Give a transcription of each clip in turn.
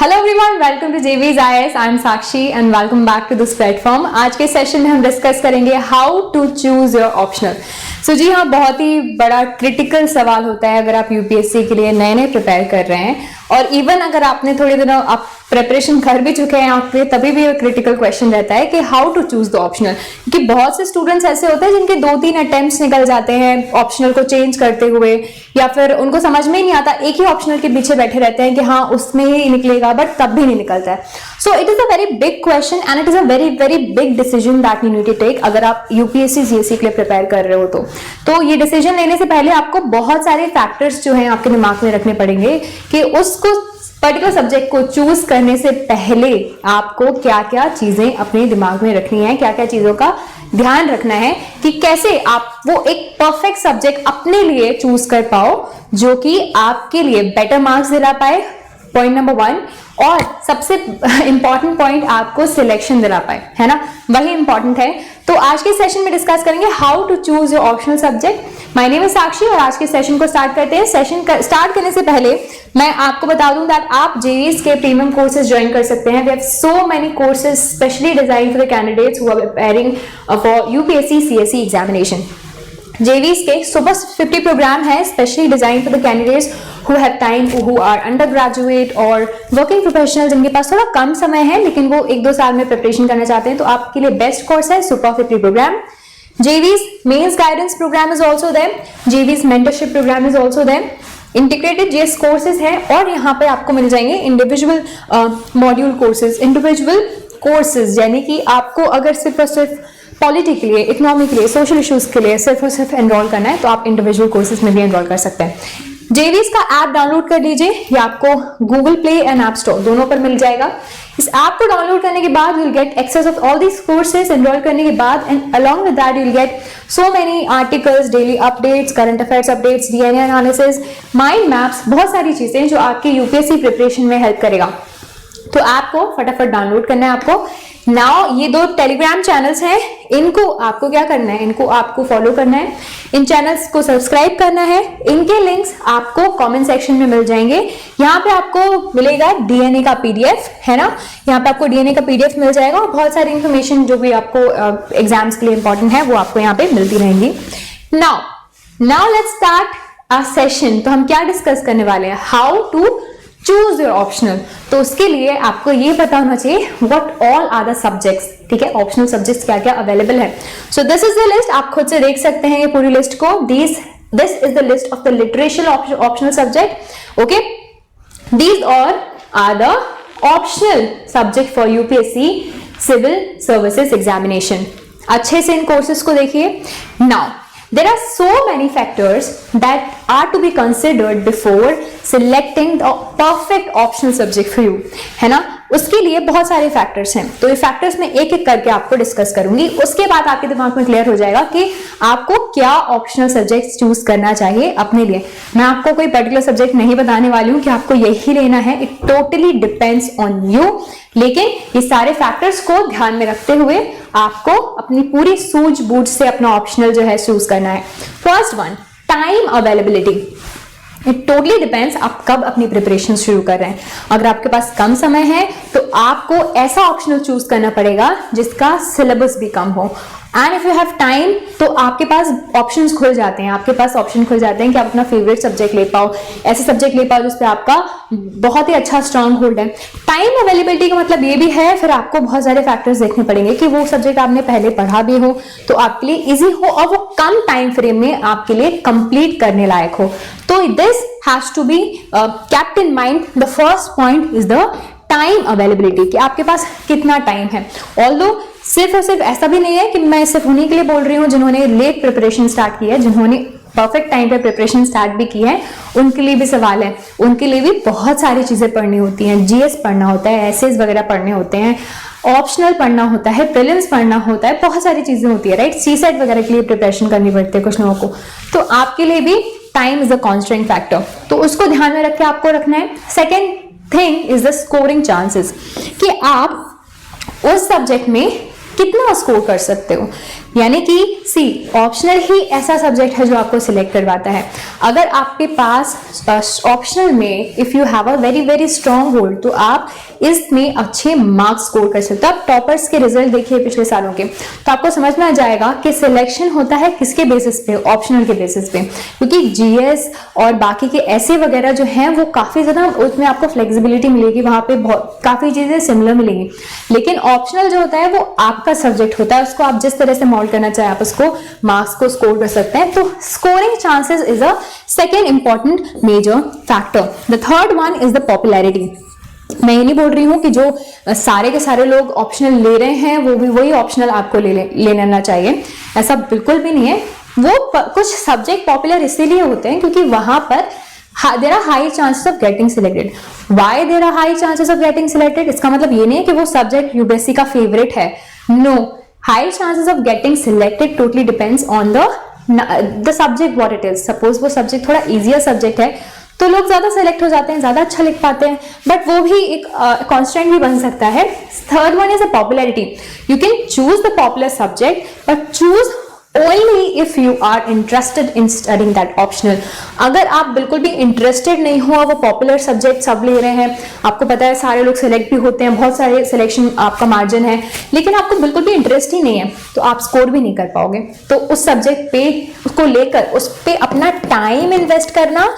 Hello everyone, welcome to JV's IAS. I am Sakshi and welcome back to this platform. आज के session में हम discuss करेंगे how to choose your optional. So जी हाँ, बहुत ही बड़ा क्रिटिकल सवाल होता है अगर आप यूपीएससी के लिए नए नए प्रिपेयर कर रहे हैं, और इवन अगर आपने थोड़े दिनों आप प्रिपरेशन कर भी चुके हैं आपके, तभी भी एक क्रिटिकल क्वेश्चन रहता है कि how to choose the optional. क्योंकि बहुत से स्टूडेंट्स ऐसे होते हैं जिनके 2-3 अटेम्प्ट्स निकल जाते हैं ऑप्शनल को चेंज करते हुए, या फिर उनको समझ में ही नहीं आता, एक ही ऑप्शनल के पीछे बैठे रहते हैं कि हाँ उसमें ही निकलेगा, बट तब भी नहीं निकलता है। So it is a very big question and it is a very very big decision that you need to take अगर आप यूपीएससी सीएससी के लिए प्रिपेयर कर रहे हो तो ये डिसीजन लेने से पहले आपको बहुत सारे फैक्टर्स जो हैं आपके दिमाग में रखने पड़ेंगे कि उसको पर्टिकुलर सब्जेक्ट को चूज करने से पहले आपको क्या क्या चीजें अपने दिमाग में रखनी है, क्या क्या चीजों का ध्यान रखना है कि कैसे आप वो एक परफेक्ट सब्जेक्ट अपने लिए चूज कर पाओ जो कि आपके लिए बेटर मार्क्स दिला पाए, पॉइंट नंबर 1। और सबसे इंपॉर्टेंट पॉइंट, आपको सिलेक्शन दिला पाए, है ना, वही इंपॉर्टेंट है। तो आज के सेशन में डिस्कस करेंगे how to choose your optional subject. My name is Sakshi और आज के सेशन को स्टार्ट करते हैं। सेशन स्टार्ट करने से पहले मैं आपको बता दूं दैट आप जेईई के प्रीमियम कोर्सेज ज्वाइन कर सकते हैं। We have so many courses specially design for the candidates who are preparing for UPSC CSC examination. JV's के सुपर 50 प्रोग्राम है specially design for the candidates who have time, who are under graduate और working professional, जिनके पास थोड़ा कम समय है लेकिन वो 1-2 साल में प्रिपरेशन करना चाहते हैं, तो आपके लिए बेस्ट कोर्स है super 50 program. JV's mains guidance program is also there, JV's mentorship program is also there, integrated GS courses है, और यहाँ पे आपको मिल जाएंगे individual module courses, individual courses, यानी कि आपको अगर सिर्फ और सिर्फ पॉलिटी के लिए, इकोनॉमी के लिए, सोशल इश्यूज के लिए सिर्फ और सिर्फ एनरोल करना है तो आप इंडिविजुअल कोर्सेज में भी एनरोल कर सकते हैं। जेवीज का ऐप डाउनलोड कर लीजिए, ये आपको Google play and app store दोनों पर मिल जाएगा। इस ऐप को डाउनलोड करने के बाद you will get access of all these courses enroll करने के बाद, and along with that you will get so many articles, daily updates, current affairs updates, DNA analysis, mind maps, बहुत सारी चीजें जो आपके यूपीएससी प्रिपरेशन में हेल्प करेगा। तो ऐप को फटाफट डाउनलोड करना है आपको। नाउ ये 2 टेलीग्राम चैनल्स हैं, इनको आपको क्या करना है, इनको आपको फॉलो करना है, इन चैनल्स को सब्सक्राइब करना है। इनके लिंक्स आपको कमेंट सेक्शन में मिल जाएंगे। यहाँ पे आपको मिलेगा डीएनए का पीडीएफ, है ना, यहाँ पे आपको डीएनए का पीडीएफ मिल जाएगा और बहुत सारी इंफॉर्मेशन जो भी आपको एग्जाम्स के लिए इंपॉर्टेंट है वो आपको यहाँ पे मिलती रहेंगी। Now let's start our session. तो हम क्या डिस्कस करने वाले हैं, how to choose your optional. तो उसके लिए आपको ये पता होना चाहिए what all are the subjects, ठीक है, ऑप्शनल सब्जेक्ट्स क्या क्या अवेलेबल है। So this is the list, आप खुद से देख सकते हैं ये पूरी लिस्ट को। This is the list of the literature optional subject, okay. These all are the optional subject for UPSC civil services examination. अच्छे से इन कोर्सेज को देखिए। Now there are so many factors that are to be considered before selecting the perfect optional subject for you, है ना, उसके लिए बहुत सारे फैक्टर्स हैं। तो ये फैक्टर्स मैं एक एक करके आपको डिस्कस करूंगी, उसके बाद आपके दिमाग में क्लियर हो जाएगा कि आपको क्या ऑप्शनल सब्जेक्ट चूज करना चाहिए अपने लिए। मैं आपको कोई पर्टिकुलर सब्जेक्ट नहीं बताने वाली हूँ कि आपको यही लेना है, it totally depends on you, लेकिन ये सारे फैक्टर्स को ध्यान में रखते हुए आपको अपनी पूरी सूझबूझ से अपना ऑप्शनल जो है चूज करना है। First one, time availability. It totally depends आप कब अपनी प्रिपरेशन शुरू कर रहे हैं। अगर आपके पास कम समय है तो आपको ऐसा ऑप्शनल चूज करना पड़ेगा जिसका सिलेबस भी कम हो, and if you have time तो आपके पास ऑप्शंस खुल जाते हैं, आपके पास ऑप्शन खुल जाते हैं कि आप अपना फेवरेट सब्जेक्ट ले पाओ, ऐसे सब्जेक्ट ले पाओ जिस पे आपका बहुत ही अच्छा स्ट्रांग होल्ड है। टाइम अवेलेबिलिटी का मतलब ये भी है, फिर आपको बहुत सारे फैक्टर्स देखने पड़ेंगे कि वो सब्जेक्ट आपने पहले पढ़ा भी हो तो आपके लिए इजी हो और वो कम टाइम फ्रेम में आपके लिए कंप्लीट करने लायक हो। तो this has to be kept in mind. The first point is the time availability, कि आपके पास कितना टाइम है। ऑल्दो सिर्फ और सिर्फ ऐसा भी नहीं है कि मैं सिर्फ उन्हीं के लिए बोल रही हूँ जिन्होंने लेट प्रिपरेशन स्टार्ट की है, जिन्होंने परफेक्ट टाइम पे प्रिपरेशन स्टार्ट भी की है, उनके लिए भी सवाल है। उनके लिए भी बहुत सारी चीजें पढ़नी होती हैं, जीएस पढ़ना होता है, एसेज वगैरह पढ़ने होते हैं, ऑप्शनल पढ़ना होता है, प्रीलिम्स पढ़ना होता है, बहुत सारी चीजें होती है, राइट। सीसेट वगैरह के लिए प्रिपरेशन करनी पड़ती है कुछ लोगों को, तो आपके लिए भी time is a constraint factor, तो उसको ध्यान में रख के आपको रखना है। Second thing is the scoring chances, कि आप उस सब्जेक्ट में कितना स्कोर कर सकते हो, यानी कि सी ऑप्शनल ही ऐसा सब्जेक्ट है जो आपको सिलेक्ट करवाता है। अगर आपके पास ऑप्शनल में if you have a very very strong hold तो आप इसमें अच्छे मार्क्स स्कोर कर सकते हो। आप टॉपर्स के रिजल्ट देखिए पिछले सालों के, तो आपको समझ में आ जाएगा कि सिलेक्शन होता है किसके बेसिस पे, ऑप्शनल के बेसिस पे, क्योंकि जीएस और बाकी के ऐसे वगैरह जो हैं वो काफी ज्यादा उसमें आपको फ्लेक्सिबिलिटी मिलेगी, वहां पे बहुत काफी चीजें सिमिलर मिलेंगी। लेकिन ऑप्शनल जो होता है वो आपका सब्जेक्ट होता है, उसको आप जिस तरह से मॉल्ड करना चाहे आप उसको मार्क्स को स्कोर कर सकते हैं। तो scoring chances is a second important major factor. The third one is the popularity. मैं ये नहीं बोल रही हूं कि जो सारे के सारे लोग ऑप्शनल ले रहे हैं वो भी वही ऑप्शनल आपको ले लेना चाहिए, ऐसा बिल्कुल भी नहीं है। वो कुछ सब्जेक्ट पॉपुलर इसीलिए होते हैं क्योंकि वहां पर there are high chances of getting selected. Why there are high chances of getting selected? इसका मतलब ये नहीं है कि वो सब्जेक्ट यूपीएससी का फेवरेट है, no. High chances of getting selected totally depends on the subject what it is. Suppose वो सब्जेक्ट थोड़ा easier सब्जेक्ट है तो लोग ज्यादा सेलेक्ट हो जाते हैं, ज्यादा अच्छा लिख पाते हैं, बट वो भी एक कांस्टेंट भी बन सकता है। Third one is a popularity. You can choose the popular subject but choose only if you are interested in studying that optional. अगर आप बिल्कुल भी इंटरेस्टेड नहीं हो, वो पॉपुलर सब्जेक्ट सब ले रहे हैं, आपको पता है सारे लोग सेलेक्ट भी होते हैं, बहुत सारे सिलेक्शन आपका मार्जिन है, लेकिन आपको बिल्कुल भी इंटरेस्ट ही नहीं है तो आप स्कोर भी नहीं कर पाओगे। तो उस सब्जेक्ट पे उसको लेकर उस पे अपना टाइम इन्वेस्ट करना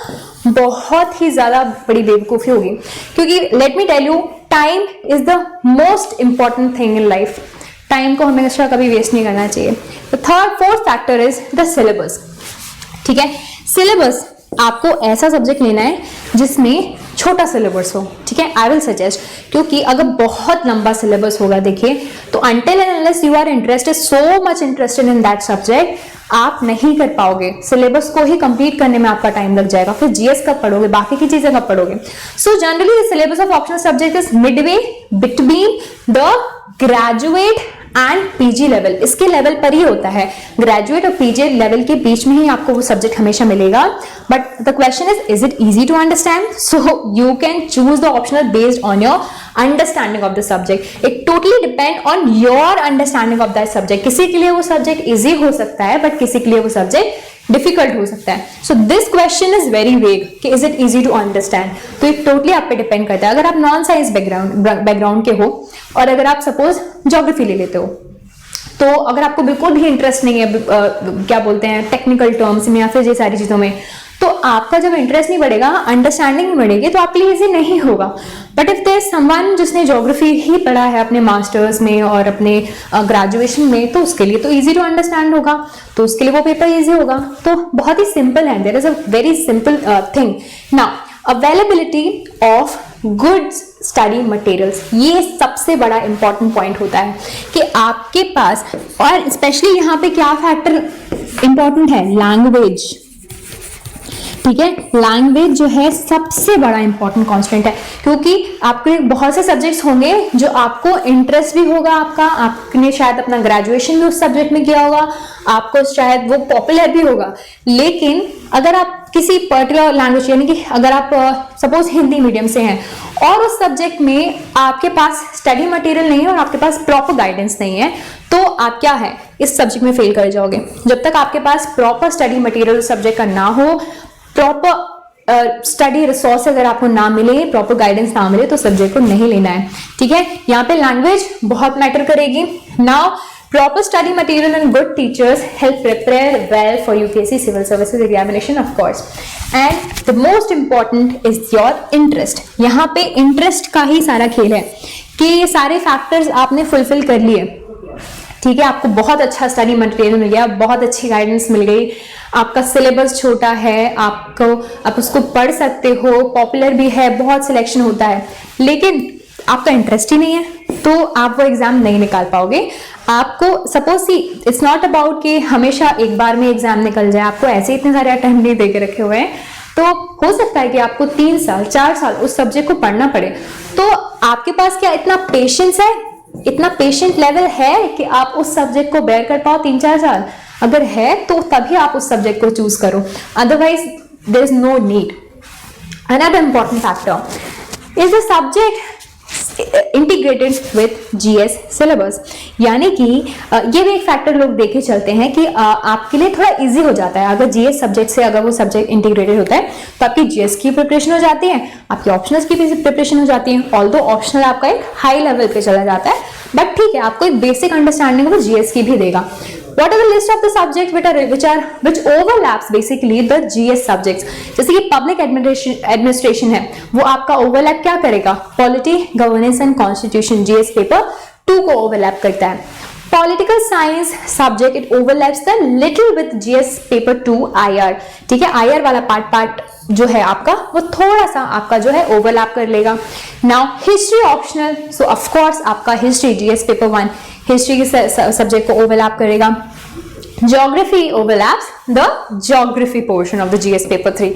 बहुत ही ज्यादा बड़ी बेवकूफी होगी, क्योंकि let me tell you time is the most important thing in life. Time को हमेशा कभी वेस्ट नहीं करना चाहिए। The fourth factor is the syllabus. ठीक है, सिलेबस आपको ऐसा सब्जेक्ट लेना है जिसमें छोटा सिलेबस हो। ठीक है, आई विल सजेस्ट, क्योंकि अगर बहुत लंबा सिलेबस होगा देखिए तो until and unless you are interested, so much interested in that subject, आप नहीं कर पाओगे। सिलेबस को ही कंप्लीट करने में आपका टाइम लग जाएगा, फिर जीएस कब पढ़ोगे, बाकी की चीजें कब पढ़ोगे। So generally the syllabus of optional subject is Midway between the graduate and PG level. इसके लेवल पर ही होता है, ग्रेजुएट और पीजी लेवल के बीच में ही आपको वो सब्जेक्ट हमेशा मिलेगा। But the question is it easy to understand? So you can choose the optional based on your understanding of the subject. It totally depend on your understanding of that subject. किसी के लिए वो subject easy हो सकता है but किसी के लिए वो सब्जेक्ट डिफिकल्ट हो सकता है। So this question is very vague कि is it easy to understand, तो ये टोटली आप पे डिपेंड करता है। अगर आप नॉन साइंस बैकग्राउंड के हो और अगर आप सपोज ज्योग्राफी ले लेते हो, तो अगर आपको बिल्कुल भी इंटरेस्ट नहीं है क्या बोलते हैं टेक्निकल टर्म्स में या फिर ये सारी चीजों में, तो आपका जब इंटरेस्ट नहीं बढ़ेगा, अंडरस्टैंडिंग नहीं बढ़ेगी, तो आपके लिए इजी नहीं होगा। बट इफ देयर समवन जिसने ज्योग्राफी ही पढ़ा है अपने मास्टर्स में और अपने ग्रेजुएशन में, तो उसके लिए तो इजी टू अंडरस्टैंड होगा, तो उसके लिए वो पेपर इजी होगा। तो बहुत ही सिंपल है, there is a very simple thing. Now availability of good study materials, ये सबसे बड़ा इंपॉर्टेंट पॉइंट होता है कि आपके पास, और स्पेशली यहाँ पे क्या फैक्टर इंपॉर्टेंट है, लैंग्वेज। ठीक है, लैंग्वेज जो है सबसे बड़ा इंपॉर्टेंट कांस्टेंट है, क्योंकि आपके बहुत से सब्जेक्ट्स होंगे जो आपको इंटरेस्ट भी होगा, आपने शायद अपना ग्रेजुएशन भी उस सब्जेक्ट में किया होगा, आपको शायद वो पॉपुलर भी होगा, लेकिन अगर आप किसी पर्टिकुलर लैंग्वेज, यानी कि अगर आप सपोज हिंदी मीडियम से हैं और उस सब्जेक्ट में आपके पास स्टडी मटेरियल नहीं है और आपके पास प्रॉपर गाइडेंस नहीं है, तो आप क्या है इस सब्जेक्ट में फेल कर जाओगे। जब तक आपके पास प्रॉपर स्टडी मटेरियल सब्जेक्ट का ना हो, प्रॉपर स्टडी रिसोर्स अगर आपको ना मिले, प्रॉपर गाइडेंस ना मिले, तो सब्जेक्ट को नहीं लेना है। ठीक है, यहाँ पे लैंग्वेज बहुत मैटर करेगी। Now proper study material and good teachers help prepare well for UPSC civil services examination of course, and the most important is your interest। यहाँ पे इंटरेस्ट का ही सारा खेल है कि ये सारे फैक्टर्स आपने फुलफिल कर लिए। ठीक है, आपको बहुत अच्छा स्टडी मटेरियल मिल गया, बहुत अच्छी गाइडेंस मिल गई, आपका सिलेबस छोटा है, आप उसको पढ़ सकते हो, पॉपुलर भी है, बहुत सिलेक्शन होता है, लेकिन आपका इंटरेस्ट ही नहीं है, तो आप वो एग्जाम नहीं निकाल पाओगे। आपको suppose see it's not about कि हमेशा एक बार में एग्जाम निकल जाए, आपको ऐसे इतने सारे अटेम्प्ट नहीं दे के रखे हुए हैं, तो हो सकता है कि आपको 3 साल 4 साल उस सब्जेक्ट को पढ़ना पड़े। तो आपके पास क्या इतना पेशेंस है, इतना पेशेंट लेवल है कि आप उस सब्जेक्ट को बेयर कर पाओ 3-4 साल? अगर है तो तभी आप उस सब्जेक्ट को चूज करो, otherwise there is no need. Another important factor is the subject integrated with GS syllabus. यानी कि ये भी एक फैक्टर लोग देखे चलते हैं कि आपके लिए थोड़ा इजी हो जाता है अगर जीएस सब्जेक्ट से अगर वो सब्जेक्ट इंटीग्रेटेड होता है, तो आपकी जीएस की प्रिपरेशन हो जाती है, आपकी ऑप्शनल्स की भी प्रिपरेशन हो जाती है। ऑल्दो ऑप्शनल आपका एक हाई लेवल पे चला जाता है, बट ठीक है, आपको एक बेसिक अंडरस्टैंडिंग वो जीएस की भी देगा। What are the list of the subjects which overlaps basically the GS subjects? जैसे कि पब्लिक एडमिनिस्ट्रेशन है, वो आपका ओवरलैप क्या करेगा? Polity, governance and constitution, GS paper 2 को ओवरलैप करता है। Political science subject it overlaps the little with GS paper 2 IR. ठीक है, आईआर वाला पार्ट जो है आपका वो थोड़ा सा आपका जो है ओवरलैप कर लेगा। Now history optional, so of course आपका हिस्ट्री जीएस पेपर 1 हिस्ट्री के सब्जेक्ट को ओवरलैप करेगा। Geography overlaps the geography portion of the GS paper 3।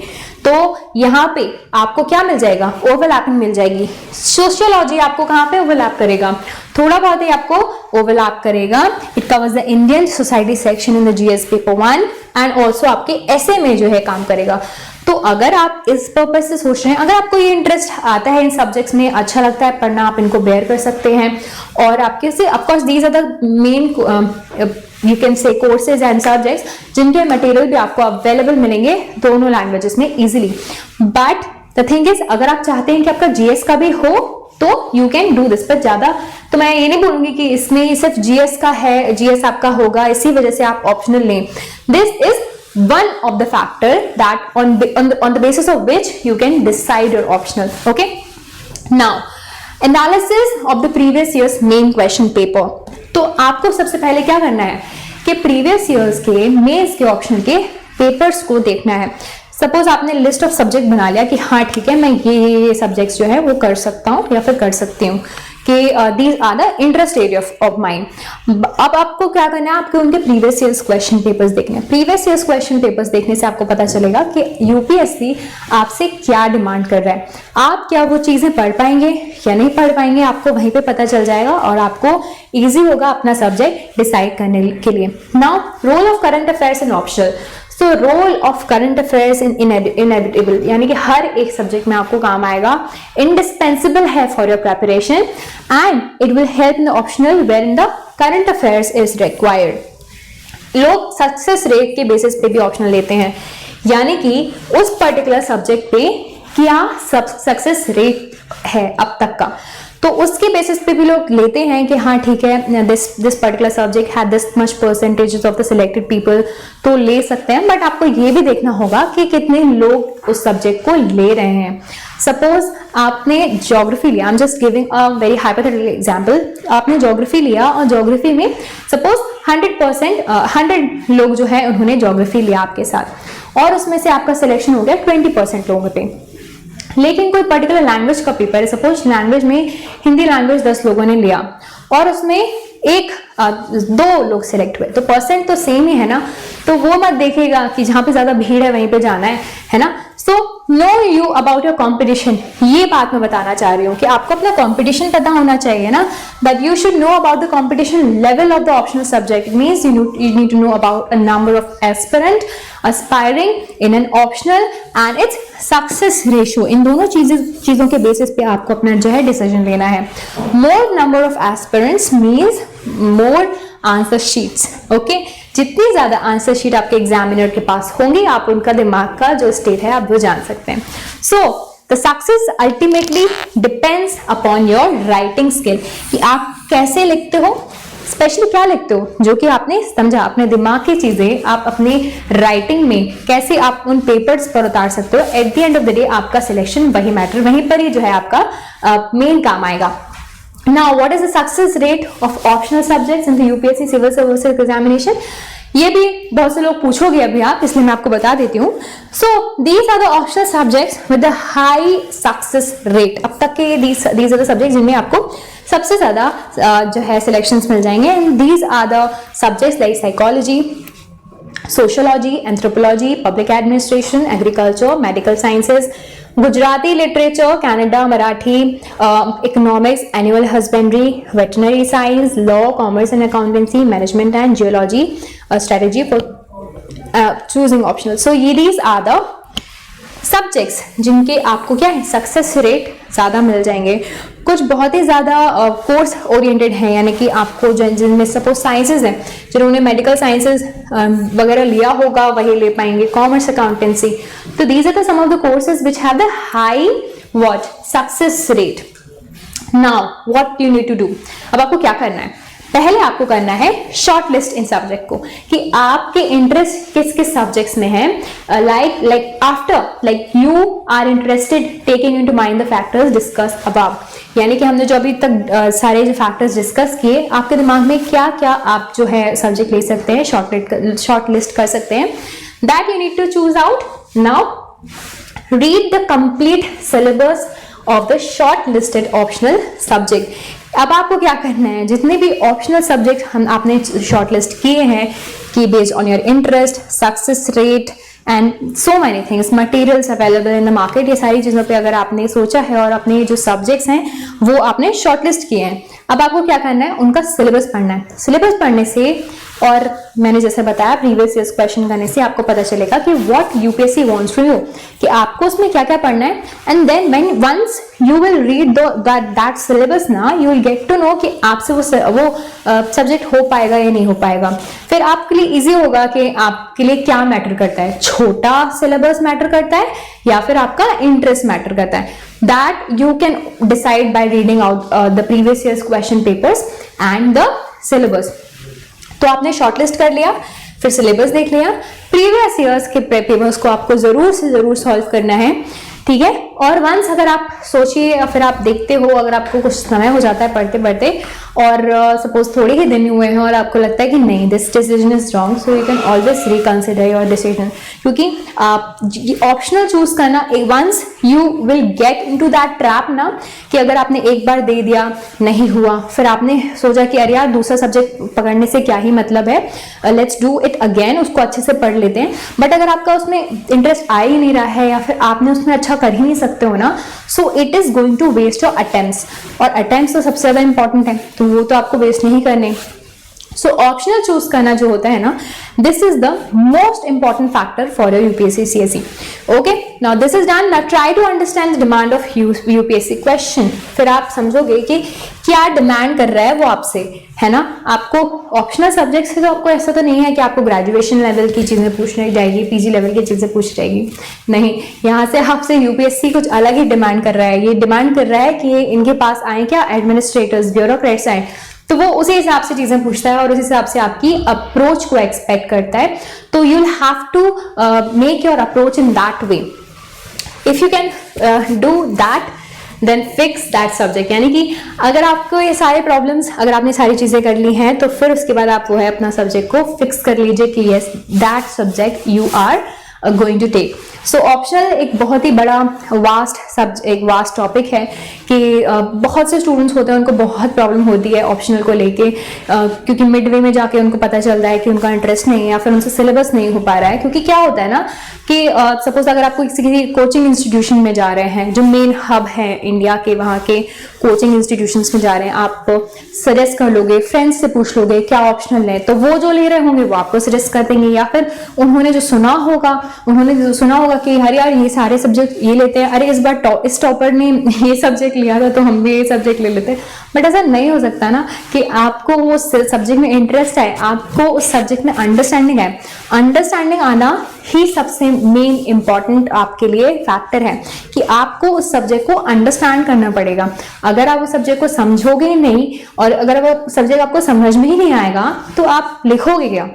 तो यहाँ पे आपको क्या मिल जाएगा? ओवरलैपिंग मिल जाएगी। सोशियोलॉजी आपको कहाँ पे ओवरलैप करेगा? थोड़ा बहुत ही आपको ओवरलैप करेगा। It covers the Indian society section in the GS paper 1 and also आपके एसए में जो है काम करेगा। तो अगर आप इस पर्पज से सोच रहे हैं, अगर आपको ये इंटरेस्ट आता है इन सब्जेक्ट्स में, अच्छा लगता है पढ़ना, आप इनको बेयर कर सकते हैं। और आपके से of course these are the main you can say courses and subjects जिनके मटेरियल भी आपको अवेलेबल मिलेंगे दोनों लैंग्वेजेस में easily. But the thing is, अगर आप चाहते हैं कि आपका जीएस का भी हो तो यू कैन डू दिस, पर ज्यादा तो मैं ये नहीं बोलूंगी कि इसमें सिर्फ जीएस का है, जीएस आपका होगा इसी वजह से आप ऑप्शनल लें। This is one of the factor that on the basis of which you can decide your optional. Okay, now analysis of the previous year's main question paper. तो आपको सबसे पहले क्या करना है कि प्रीवियस ईयर्स के मेंस के ऑप्शनल के पेपर्स को देखना है। सपोज आपने लिस्ट ऑफ सब्जेक्ट बना लिया कि हाँ ठीक है, मैं ये सब्जेक्ट्स जो है वो कर सकता हूँ या फिर कर सकती हूँ कि these are the interest area of mind. अब आपको क्या करना है, आपको उनके प्रीवियस ईयर्स क्वेश्चन पेपर्स देखने हैं। प्रीवियस ईयर्स क्वेश्चन पेपर्स देखने से आपको पता चलेगा कि यूपीएससी आपसे क्या डिमांड कर रहा है, आप क्या वो चीजें पढ़ पाएंगे या नहीं पढ़ पाएंगे, आपको वहीं पे पता चल जाएगा और आपको इजी होगा अपना सब्जेक्ट डिसाइड करने के लिए। Now role of current affairs in optional. So role of current affairs in inevitable, यानी कि हर एक सब्जेक्ट में आपको काम आएगा, इंडिस्पेंसिबल है for your preparation and it will help in the optional where in the current affairs is required. लोग success rate के बेसिस पे भी ऑप्शनल लेते हैं, यानी कि उस पर्टिकुलर सब्जेक्ट पे क्या सक्सेस रेट है अब तक का, तो उसके बेसिस पे भी लोग लेते हैं कि हाँ ठीक है this particular subject had this much percentage of the selected people, तो ले सकते हैं। बट आपको ये भी देखना होगा कि कितने लोग उस सब्जेक्ट को ले रहे हैं। सपोज आपने ज्योग्राफी लिया, I am just giving a very hypothetical example, आपने ज्योग्राफी लिया और ज्योग्राफी में सपोज 100 लोग जो है उन्होंने ज्योग्राफी लिया आपके साथ, और उसमें से आपका सिलेक्शन हो गया 20% लोगों पे। लेकिन कोई पर्टिकुलर लैंग्वेज का पेपर है, सपोज लैंग्वेज में हिंदी लैंग्वेज 10 लोगों ने लिया और उसमें 2 लोग सिलेक्ट हुए, तो परसेंट तो सेम ही है ना। तो वो मत देखिएगा कि जहां पे ज्यादा भीड़ है वहीं पे जाना है ना। So know you about your competition, ये बात मैं बताना चाह रही हूँ कि आपको अपना कॉम्पिटिशन पता होना चाहिए ना, that you should know about the competition level of the optional subject. It means you need to know about a number of aspirant aspiring in an optional and its success ratio। इन दोनों चीजों के basis पे आपको अपना जो है decision लेना है। मोर number of aspirants means more answer sheets. Okay, जितनी ज्यादा आंसर शीट आपके एग्जामिनर के पास होंगी, आप उनका दिमाग का जो स्टेट है आप वो जान सकते हैं। So the success ultimately depends upon your writing skill, कि आप कैसे लिखते हो, स्पेशली क्या लिखते हो जो कि आपने समझा, अपने दिमाग की चीजें आप अपने राइटिंग में कैसे आप उन पेपर्स पर उतार सकते हो। At the end of the day आपका सिलेक्शन वही मैटर, वहीं पर ही जो है आपका मेन काम आएगा। Now what is the success rate of optional subjects in the UPSC civil services examination, ये भी बहुत से लोग पूछोगे अभी आप, इसलिए मैं आपको बता देती हूँ। So these are the optional subjects with the high success rate. अब तक के दीज आर द सब्जेक्ट्स जिनमें आपको सबसे ज्यादा जो है सिलेक्शंस मिल जाएंगे। And these are the subjects like psychology, sociology, anthropology, public administration, agriculture, medical sciences, Gujarati literature, Kannada, Marathi, economics, animal husbandry, veterinary science, law, commerce and accountancy, management and geology, strategy for choosing optional. So these are the subjects जिनके आपको क्या है success rate ज़्यादा मिल जाएंगे, कुछ बहुत ही ज़्यादा course oriented है, यानी कि आपको जिनमें सपोज साइंसेज हैं, जिन्होंने मेडिकल साइंसेज वगैरह लिया होगा वही ले पाएंगे, कॉमर्स, अकाउंटेंसी। तो these are the some of the courses which have the high what success rate. Now what you need to do, अब आपको क्या करना है, पहले आपको करना है शॉर्ट लिस्ट इन सब्जेक्ट को कि आपके इंटरेस्ट किस किस सब्जेक्ट्स में है। Like after like you are interested taking into mind the factors discuss above, यानी कि हमने जो अभी तक सारे जो फैक्टर्स डिस्कस किए, आपके दिमाग में क्या क्या आप जो है सब्जेक्ट ले सकते हैं, शॉर्ट लिस्ट कर सकते हैं। That you need to choose out. Now read the complete syllabus of the short listed optional subject. अब आपको क्या करना है, जितने भी ऑप्शनल सब्जेक्ट हम आपने शॉर्टलिस्ट किए हैं कि based on your interest, success rate and so many things, materials available in the market, ये सारी चीज़ों पे अगर आपने सोचा है और अपने जो सब्जेक्ट्स हैं वो आपने शॉर्टलिस्ट किए हैं, अब आपको क्या करना है, उनका सिलेबस पढ़ना है। सिलेबस पढ़ने से और मैंने जैसे बताया प्रीवियस ईयर्स क्वेश्चन करने से आपको पता चलेगा कि what UPSC wants from you, कि आपको उसमें क्या क्या पढ़ना है। And then when once you will read that syllabus ना, you will get to know कि आपसे वो सब्जेक्ट हो पाएगा या नहीं हो पाएगा। फिर आपके लिए इजी होगा कि आपके लिए क्या मैटर करता है, छोटा सिलेबस मैटर करता है या फिर आपका इंटरेस्ट मैटर करता है। That you can decide by reading out the previous years question papers and the syllabus. तो आपने शॉर्टलिस्ट कर लिया, फिर सिलेबस देख लिया, प्रीवियस ईयर्स के पेपर्स को आपको जरूर से जरूर सॉल्व करना है, ठीक है। और वंस अगर आप सोचिए या फिर आप देखते हो, अगर आपको कुछ समय हो जाता है पढ़ते पढ़ते और सपोज थोड़े ही दिन हुए हैं और आपको लगता है कि नहीं this decision is wrong, so you can always reconsider your decision, क्योंकि ऑप्शनल चूज करना, once you will get into that trap ना, कि अगर आपने एक बार दे दिया नहीं हुआ, फिर आपने सोचा कि अरे यार दूसरा सब्जेक्ट पकड़ने से क्या ही मतलब है, लेट्स डू इट अगेन, उसको अच्छे से पढ़ लेते हैं। बट अगर आपका उसमें इंटरेस्ट आ ही नहीं रहा है या फिर आपने उसमें अच्छा कर ही नहीं सकते हो ना, so it is going to waste your attempts, और अटेम्प्ट्स तो सबसे ज्यादा इंपॉर्टेंट है, तो वो तो आपको वेस्ट नहीं करने। सो ऑप्शनल चूज करना जो होता है ना, this is the most important factor for your UPSC CSE. Okay, now this is done. Now try to understand the demand of UPSC question. फिर आप समझोगे कि क्या डिमांड कर रहा है वो आपसे, है ना। आपको ऑप्शनल सब्जेक्ट से तो आपको ऐसा तो नहीं है कि आपको ग्रेजुएशन लेवल की चीजें पूछनी जाएगी, पीजी लेवल की चीजें पूछ जाएगी, नहीं। यहाँ से आपसे यूपीएससी कुछ अलग ही डिमांड कर रहा है। ये डिमांड कर रहा है कि इनके पास आए क्या एडमिनिस्ट्रेटर्स, ब्यूरोक्रेट्स आए, तो वो उसी हिसाब से चीजें पूछता है और उसी हिसाब से आपकी अप्रोच को एक्सपेक्ट करता है। तो you will have to make your approach in that way. If you can do that then fix that subject, यानी कि अगर आपको ये सारे प्रॉब्लम्स, अगर आपने सारी चीजें कर ली हैं, तो फिर उसके बाद आप वो है अपना सब्जेक्ट को फिक्स कर लीजिए कि yes that subject you are going to take. So optional एक बहुत ही बड़ा एक वास्ट टॉपिक है कि बहुत से स्टूडेंट्स होते हैं उनको बहुत प्रॉब्लम होती है ऑप्शनल को लेके, क्योंकि मिड वे में जाके उनको पता चल रहा है कि उनका इंटरेस्ट नहीं है या फिर उनसे सिलेबस नहीं हो पा रहा है। क्योंकि क्या होता है ना कि सपोज अगर आपको किसी कोचिंग इंस्टीट्यूशन में जा रहे हैं, जो मेन हब है इंडिया के, वहाँ के कोचिंग इंस्टीट्यूशंस में जा रहे हैं, आप सजेस्ट कर लोगे, फ्रेंड्स से पूछ लोगे क्या ऑप्शनल है, तो वो जो ले रहे होंगे वो आपको सजेस्ट कर देंगे, या फिर उन्होंने जो सुना होगा कि हर यार ये सारे सब्जेक्ट ये लेते हैं, अरे इस बार इस टॉपर ने ये सब्जेक्ट लिया था तो हम भी ये सब्जेक्ट ले लेते हैं। बट ऐसा नहीं हो सकता ना कि आपको वो सब्जेक्ट में इंटरेस्ट है, आपको उस सब्जेक्ट में अंडरस्टैंडिंग है। अंडरस्टैंडिंग आना ही सबसे मेन इंपॉर्टेंट आपके लिए फैक्टर है कि आपको उस सब्जेक्ट को अंडरस्टैंड करना पड़ेगा। अगर आप उस सब्जेक्ट को समझोगे ही नहीं और अगर वो सब्जेक्ट आपको समझ में ही नहीं आएगा तो आप लिखोगे क्या।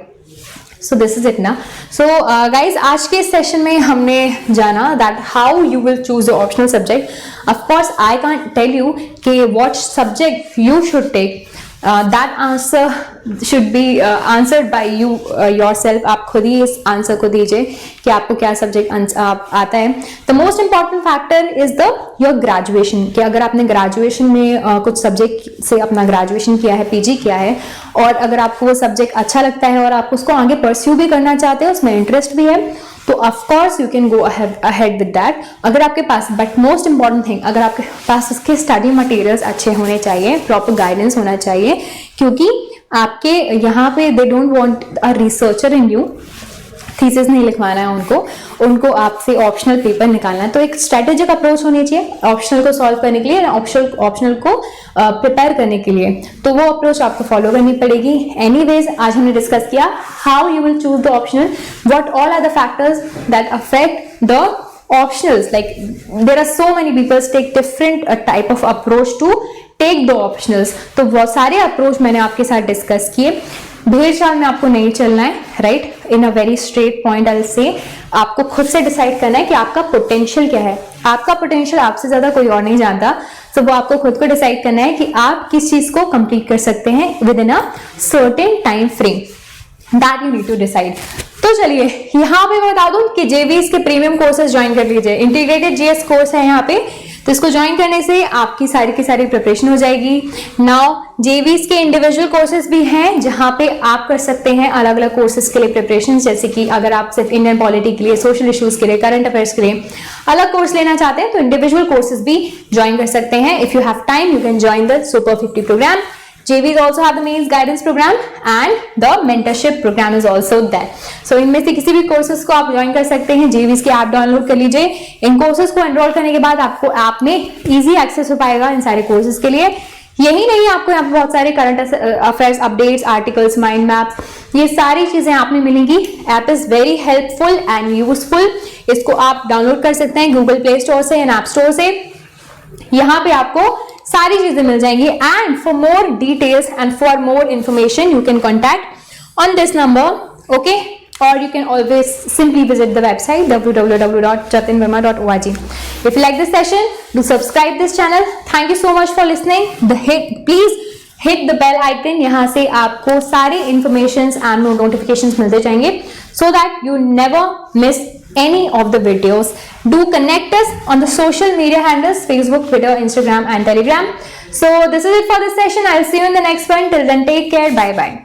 सो दिस इज इट ना। सो गाइज आज के सेशन में हमने जाना that how you will choose your optional subject. Of course I can't tell you कि what subject you should take, that answer should be answered by you yourself. आप खुद ही इस आंसर को दीजिए कि आपको क्या सब्जेक्ट आता है। The most important factor is the your graduation, कि अगर आपने ग्रेजुएशन में कुछ सब्जेक्ट से अपना ग्रेजुएशन किया है, पीजी किया है, और अगर आपको वो सब्जेक्ट अच्छा लगता है और आप उसको आगे परस्यू भी करना चाहते हैं, उसमें इंटरेस्ट भी है, तो of course you can go ahead with that. अगर आपके पास, बट मोस्ट इंपॉर्टेंट थिंग, अगर आपके पास इसके स्टडी मटेरियल्स अच्छे होने चाहिए, प्रॉपर गाइडेंस होना चाहिए, क्योंकि आपके यहाँ पे they don't want a researcher in you, thesis नहीं लिखवाना है उनको आपसे ऑप्शनल पेपर निकालना है। तो एक स्ट्रेटेजिक अप्रोच होनी चाहिए ऑप्शनल को सॉल्व करने के लिए, ऑप्शनल को प्रिपेयर करने के लिए, तो वो अप्रोच आपको फॉलो करनी पड़ेगी। एनीवेज, आज हमने डिस्कस किया how you will choose the optional, what all are the factors that affect the optionals. Like there are so many people take different type of approach to take the optionals. तो बहुत सारे approach मैंने आपके साथ discuss किए। भेड़ चाल में आपको नहीं चलना है, right? In a very straight point I will say आपको खुद से डिसाइड करना है कि आपका पोटेंशियल क्या है। आपका पोटेंशियल आपसे ज्यादा कोई और नहीं जानता, तो वो आपको खुद को डिसाइड करना है कि आप किस चीज को कंप्लीट कर सकते हैं within a certain time frame, that you need to decide. तो चलिए यहाँ पे मैं बता दूं कि जेवीज के प्रीमियम कोर्सेज ज्वाइन कर लीजिए। इंटीग्रेटेड जीएस कोर्स है यहाँ पे, तो इसको ज्वाइन करने से आपकी सारी की सारी प्रिपरेशन हो जाएगी। नाउ जेवीज के इंडिविजुअल कोर्सेज भी हैं जहां पे आप कर सकते हैं अलग अलग कोर्सेज के लिए प्रिपरेशन, जैसे कि अगर आप सिर्फ इंडियन पॉलिटी के लिए, सोशल इश्यूज के लिए, करंट अफेयर्स के लिए अलग कोर्स लेना चाहते हैं तो इंडिविजुअल कोर्सेज भी ज्वाइन कर सकते हैं। If you have time you can join the super 50 programme. JVs also have the mains guidance program and the mentorship program is also there. So इनमें से किसी भी कोर्सेज को आप ज्वाइन कर सकते हैं। JVs की ऐप डाउनलोड कर लीजिए। इन कोर्सेज को एनरोल करने के बाद आपको ऐप में इजी एक्सेस हो पाएगा इन सारे कोर्सेज के लिए। यही नहीं, आपको यहाँ पे बहुत सारे current affairs updates, articles, mind maps, ये सारी चीजें आप में मिलेंगी। App is very helpful and useful. इसको आप डाउनलोड कर सकते हैं गूगल प्ले स्टोर से एंड ऐप स्टोर से। यहाँ पे आपको सारी चीजें मिल जाएंगी। And for more details and for more information you can contact on this number, okay? Or you can always simply visit the website www.jatinverma.org. If you like this session, do subscribe this channel. Thank you so much for listening. Please hit the bell icon. यहाँ से आपको सारे informations and notifications मिलते जाएंगे so that you never miss any of the videos. Do connect us on the social media handles Facebook, Twitter, Instagram and Telegram. So this is it for this session. I'll see you in the next one. Till then, take care. Bye bye.